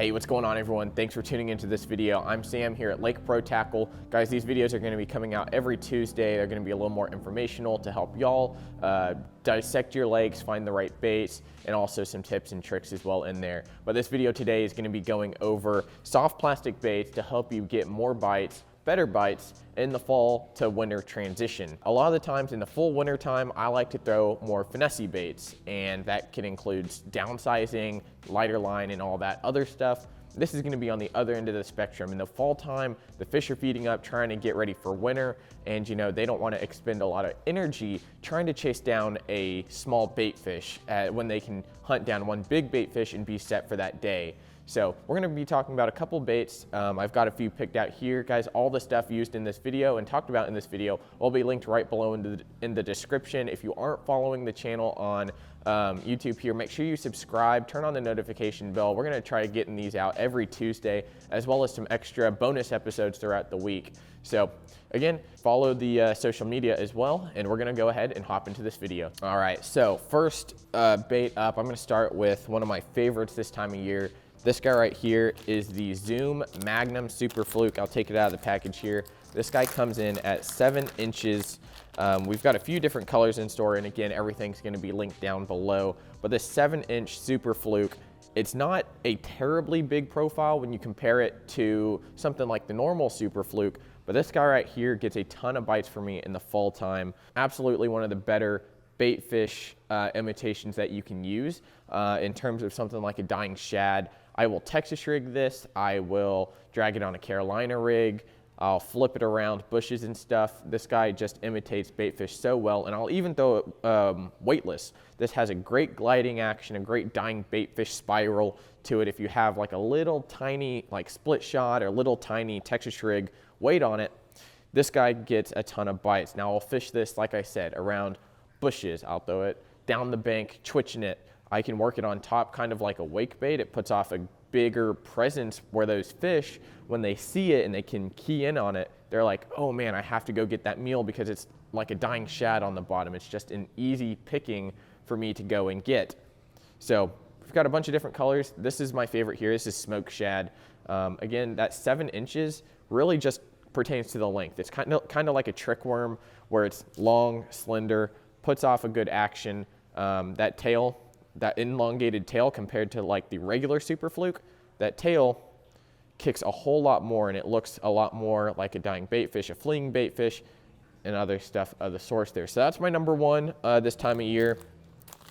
Hey, what's going on, everyone? Thanks for tuning into this video. I'm Sam here at Lake Pro Tackle. Guys, these videos are going to be coming out every Tuesday. They're going to be a little more informational to help y'all dissect your lakes, find the right baits, and also some tips and tricks as well in there. But this video today is going to be going over soft plastic baits to help you get more bites, better bites in the fall to winter transition. A lot of the times in the full winter time, I like to throw more finessey baits, and that can include downsizing, lighter line, and all that other stuff. This is going to be on the other end of the spectrum. In the fall time, the fish are feeding up, trying to get ready for winter, and they don't want to expend a lot of energy trying to chase down a small bait fish when they can hunt down one big bait fish and be set for that day. So we're going to be talking about a couple baits. I've got a few picked out here. Guys, all the stuff used in this video and talked about in this video will be linked right below in the description. If you aren't following the channel on YouTube here, make sure you subscribe, turn on the notification bell. We're going to try getting these out every Tuesday, as well as some extra bonus episodes throughout the week. So again, follow the social media as well, and we're going to go ahead and hop into this video. All right, so first bait up, I'm going to start with one of my favorites this time of year. This guy right here is the Zoom Magnum Super Fluke. I'll take it out of the package here. This guy comes in at 7 inches. We've got a few different colors in store, and again, everything's gonna be linked down below. But this 7-inch Super Fluke, it's not a terribly big profile when you compare it to something like the normal Super Fluke, but this guy right here gets a ton of bites for me in the fall time. Absolutely one of the better bait fish imitations that you can use in terms of something like a dying shad. I will Texas rig this, I will drag it on a Carolina rig, I'll flip it around bushes and stuff. This guy just imitates bait fish so well, and I'll even throw it weightless. This has a great gliding action, a great dying bait fish spiral to it. If you have like a little tiny like split shot or little tiny Texas rig weight on it, this guy gets a ton of bites. Now I'll fish this, like I said, around bushes. I'll throw it down the bank, twitching it. I can work it on top kind of like a wake bait. It puts off a bigger presence where those fish, when they see it and they can key in on it, they're like, oh man, I have to go get that meal because it's like a dying shad on the bottom. It's just an easy picking for me to go and get. So we've got a bunch of different colors. This is my favorite here. This is smoked shad. Again, that 7 inches really just pertains to the length. It's kind of like a trick worm where it's long, slender, puts off a good action. That tail, that elongated tail compared to like the regular Super Fluke, that tail kicks a whole lot more, and it looks a lot more like a dying bait fish, a fleeing bait fish, and other stuff of the source there. So that's my number one this time of year.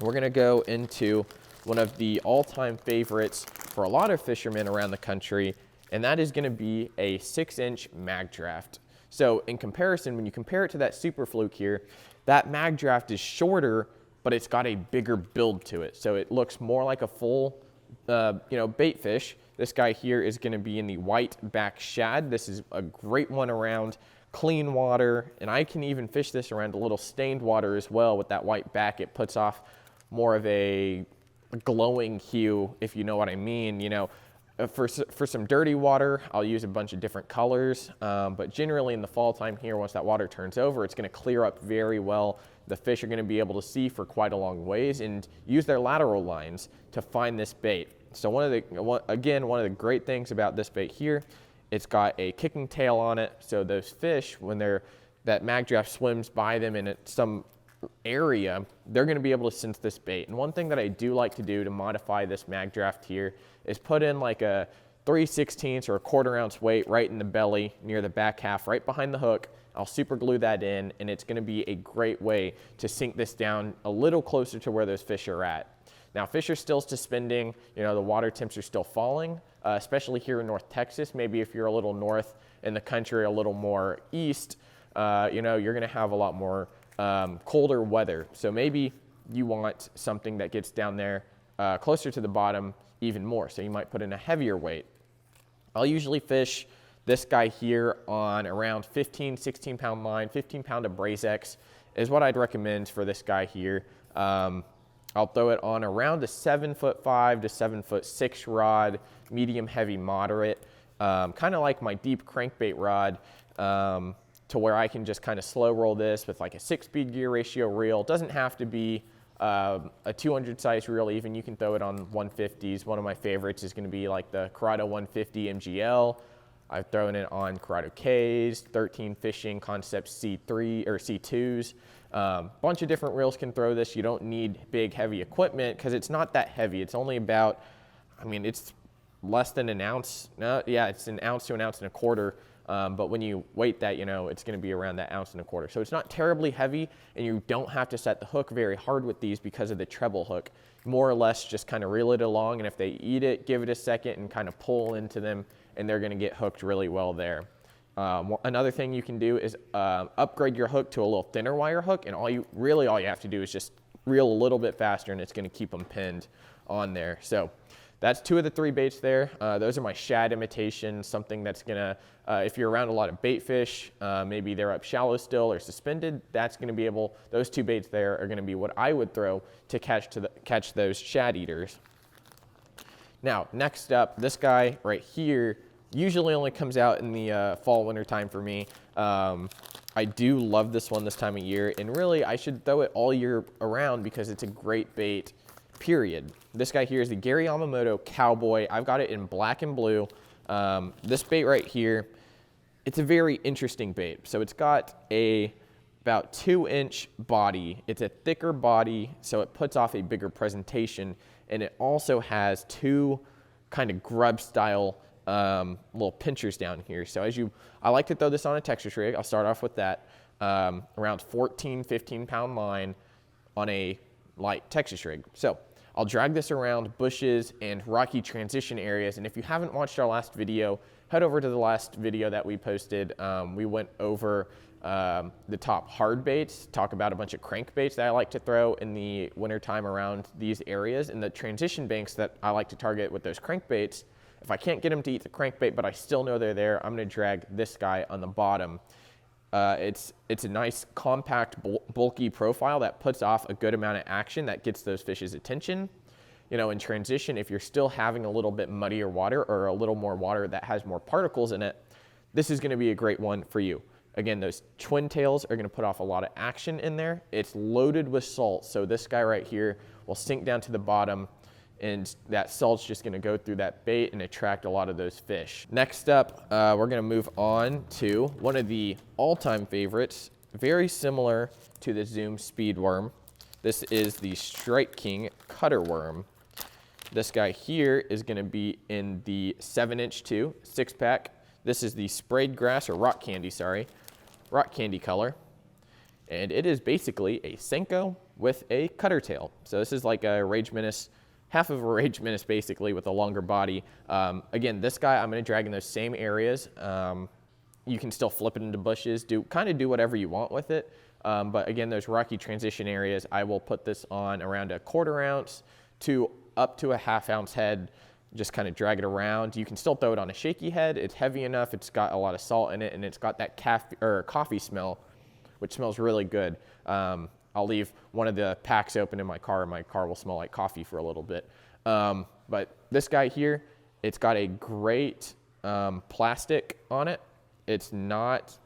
We're gonna go into one of the all-time favorites for a lot of fishermen around the country, and that is gonna be a 6-inch mag draft. So in comparison, when you compare it to that Super Fluke here, that mag draft is shorter, but it's got a bigger build to it. So it looks more like a full, bait fish. This guy here is gonna be in the white back shad. This is a great one around clean water, and I can even fish this around a little stained water as well with that white back. It puts off more of a glowing hue, if you know what I mean. For some dirty water, I'll use a bunch of different colors, but generally in the fall time here, once that water turns over, it's gonna clear up very well. The fish are gonna be able to see for quite a long ways and use their lateral lines to find this bait. So one of the great things about this bait here, it's got a kicking tail on it. So those fish, when that mag draft swims by them in some area, they're going to be able to sense this bait. And one thing that I do like to do to modify this mag draft here is put in like a 3/16 or a 1/4 ounce weight right in the belly near the back half, right behind the hook. I'll super glue that in, and it's going to be a great way to sink this down a little closer to where those fish are at. Now, fish are still suspending, the water temps are still falling, especially here in North Texas. Maybe if you're a little north in the country, a little more east, you're going to have a lot more colder weather. So maybe you want something that gets down there closer to the bottom even more. So you might put in a heavier weight. I'll usually fish this guy here on around 15, 16 pound line. 15 pound of Brazex is what I'd recommend for this guy here. I'll throw it on around a 7'5" to 7'6" rod, medium, heavy, moderate, kind of like my deep crankbait rod, to where I can just kind of slow roll this with like a 6-speed gear ratio reel. It doesn't have to be A 200 size reel, even you can throw it on 150s. One of my favorites is going to be like the Corrado 150 MGL. I've thrown it on Corrado Ks, 13 Fishing Concept C3 or C2s. Bunch of different reels can throw this. You don't need big heavy equipment because it's not that heavy. It's only about, I mean, it's less than an ounce. No, yeah, it's an ounce to an ounce and a quarter. But when you weight that, you know, it's going to be around that ounce and a quarter. So it's not terribly heavy, and you don't have to set the hook very hard with these because of the treble hook. More or less just kind of reel it along, and if they eat it, give it a second and kind of pull into them, and they're going to get hooked really well there. Another thing you can do is upgrade your hook to a little thinner wire hook, and all you have to do is just reel a little bit faster, and it's going to keep them pinned on there. So that's 2 of the 3 baits there. Those are my shad imitations, something that's gonna, if you're around a lot of bait fish, maybe they're up shallow still or suspended, that's gonna be able, those 2 baits there are gonna be what I would throw to catch those shad eaters. Now, next up, this guy right here usually only comes out in the fall, winter time for me. I do love this one this time of year, and really I should throw it all year around because it's a great bait, period. This guy here is the Gary Yamamoto Cowboy. I've got it in black and blue. This bait right here, it's a very interesting bait. So it's got a about 2-inch body. It's a thicker body, so it puts off a bigger presentation, and it also has 2 kind of grub style little pinchers down here. So I like to throw this on a Texas rig. I'll start off with that, around 14, 15 pound line on a light Texas rig. So I'll drag this around bushes and rocky transition areas. And if you haven't watched our last video, head over to the last video that we posted. We went over the top hard baits, talk about a bunch of crankbaits that I like to throw in the wintertime around these areas, and the transition banks that I like to target with those crankbaits. If I can't get them to eat the crankbait, but I still know they're there, I'm gonna drag this guy on the bottom. It's a nice, compact, bulky profile that puts off a good amount of action that gets those fish's attention. You know, in transition, if you're still having a little bit muddier water or a little more water that has more particles in it, this is gonna be a great one for you. Again, those twin tails are gonna put off a lot of action in there. It's loaded with salt, so this guy right here will sink down to the bottom, and that salt's just gonna go through that bait and attract a lot of those fish. Next up, we're gonna move on to one of the all-time favorites, very similar to the Zoom Speed Worm. This is the Strike King Cutter Worm. This guy here is gonna be in the 7-inch 6-pack. This is the sprayed grass, or rock candy color. And it is basically a Senko with a cutter tail. So this is like a Rage Menace, half of a Rage Menace basically with a longer body. Again, this guy I'm gonna drag in those same areas. You can still flip it into bushes, do whatever you want with it. But again, those rocky transition areas, I will put this on around a 1/4 ounce to up to a 1/2 ounce head, just kind of drag it around. You can still throw it on a shaky head. It's heavy enough, it's got a lot of salt in it, and it's got that coffee smell, which smells really good. I'll leave one of the packs open in my car, and my car will smell like coffee for a little bit. But this guy here, it's got a great plastic on it. It's not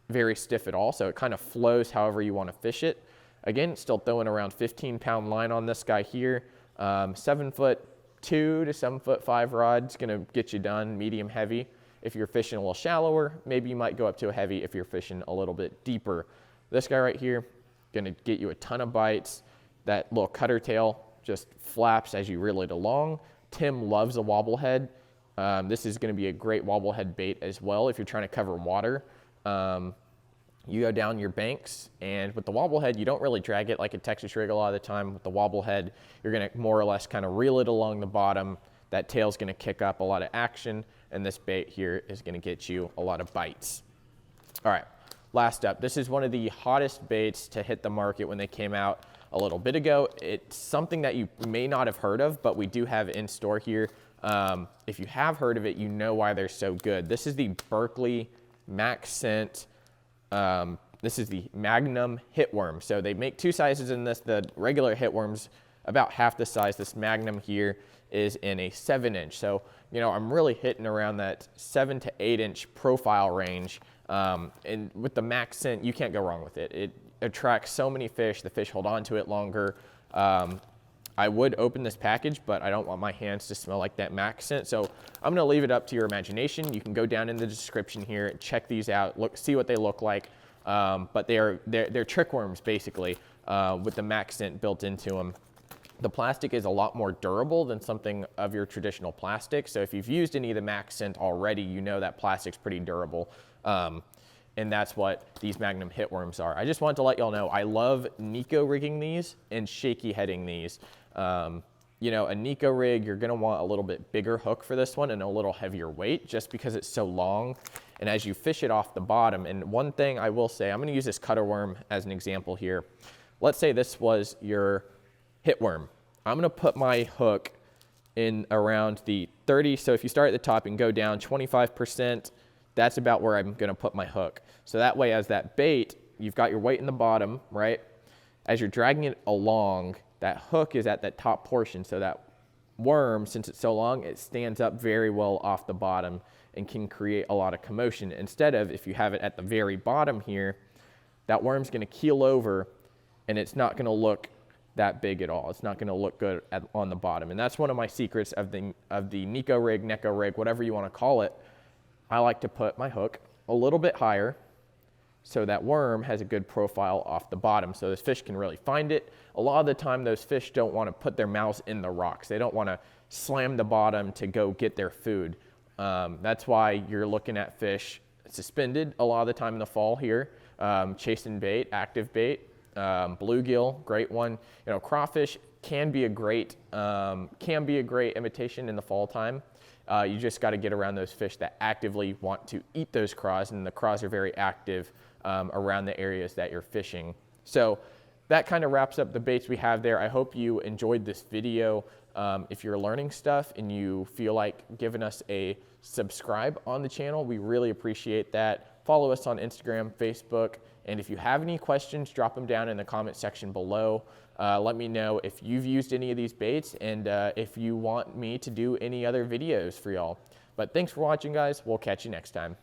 very stiff at all, so it kind of flows however you want to fish it. Again, still throwing around 15-pound line on this guy here. 7'2" to 7'5" rod is going to get you done, medium heavy. If you're fishing a little shallower, maybe you might go up to a heavy if you're fishing a little bit deeper. This guy right here, going to get you a ton of bites. That little cutter tail just flaps as you reel it along. Tim loves a wobble head. This is going to be a great wobble head bait as well if you're trying to cover water. You go down your banks, and with the wobble head, you don't really drag it like a Texas rig a lot of the time. With the wobble head, you're going to more or less kind of reel it along the bottom. That tail's going to kick up a lot of action, and this bait here is going to get you a lot of bites. All right, last up. This is one of the hottest baits to hit the market when they came out a little bit ago. It's something that you may not have heard of, but we do have in store here. If you have heard of it, you know why they're so good. This is the Berkley Max Scent. This is the Magnum Hitworm. So they make 2 sizes in this. The regular Hitworm's about half the size. This Magnum here is in a 7-inch. So, you know, I'm really hitting around that 7 to 8-inch profile range. And with the Max Scent, you can't go wrong with it. It attracts so many fish. The fish hold on to it longer. I would open this package, but I don't want my hands to smell like that Mac scent. So I'm gonna leave it up to your imagination. You can go down in the description here, check these out, see what they look like. But they're trick worms basically, with the Mac scent built into them. The plastic is a lot more durable than something of your traditional plastic. So if you've used any of the Mac scent already, you know that plastic's pretty durable. And that's what these Magnum hitworms are. I just wanted to let y'all know, I love Nico rigging these and shaky heading these. You know, a Nico rig, you're gonna want a little bit bigger hook for this one and a little heavier weight just because it's so long. And as you fish it off the bottom, and one thing I will say, I'm gonna use this cutter worm as an example here. Let's say this was your hitworm. I'm gonna put my hook in around the 30, so if you start at the top and go down 25%, that's about where I'm gonna put my hook. So that way, as that bait, you've got your weight in the bottom, right? As you're dragging it along, that hook is at that top portion, so that worm, since it's so long, it stands up very well off the bottom and can create a lot of commotion. Instead of, if you have it at the very bottom here, that worm's gonna keel over and it's not gonna look that big at all. It's not gonna look good on the bottom. And that's one of my secrets of the Nico rig, Neko rig, whatever you wanna call it. I like to put my hook a little bit higher so that worm has a good profile off the bottom so those fish can really find it. A lot of the time those fish don't wanna put their mouths in the rocks. They don't wanna slam the bottom to go get their food. That's why you're looking at fish suspended a lot of the time in the fall here, chasing bait, active bait. Bluegill, great one. You know, crawfish can be a great imitation in the fall time. You just got to get around those fish that actively want to eat those craws, and the craws are very active around the areas that you're fishing. So that kind of wraps up the baits we have there. I hope you enjoyed this video. If you're learning stuff and you feel like giving us a subscribe on the channel, we really appreciate that. Follow us on Instagram, Facebook, and if you have any questions, drop them down in the comment section below. Let me know if you've used any of these baits and if you want me to do any other videos for y'all. But thanks for watching, guys. We'll catch you next time.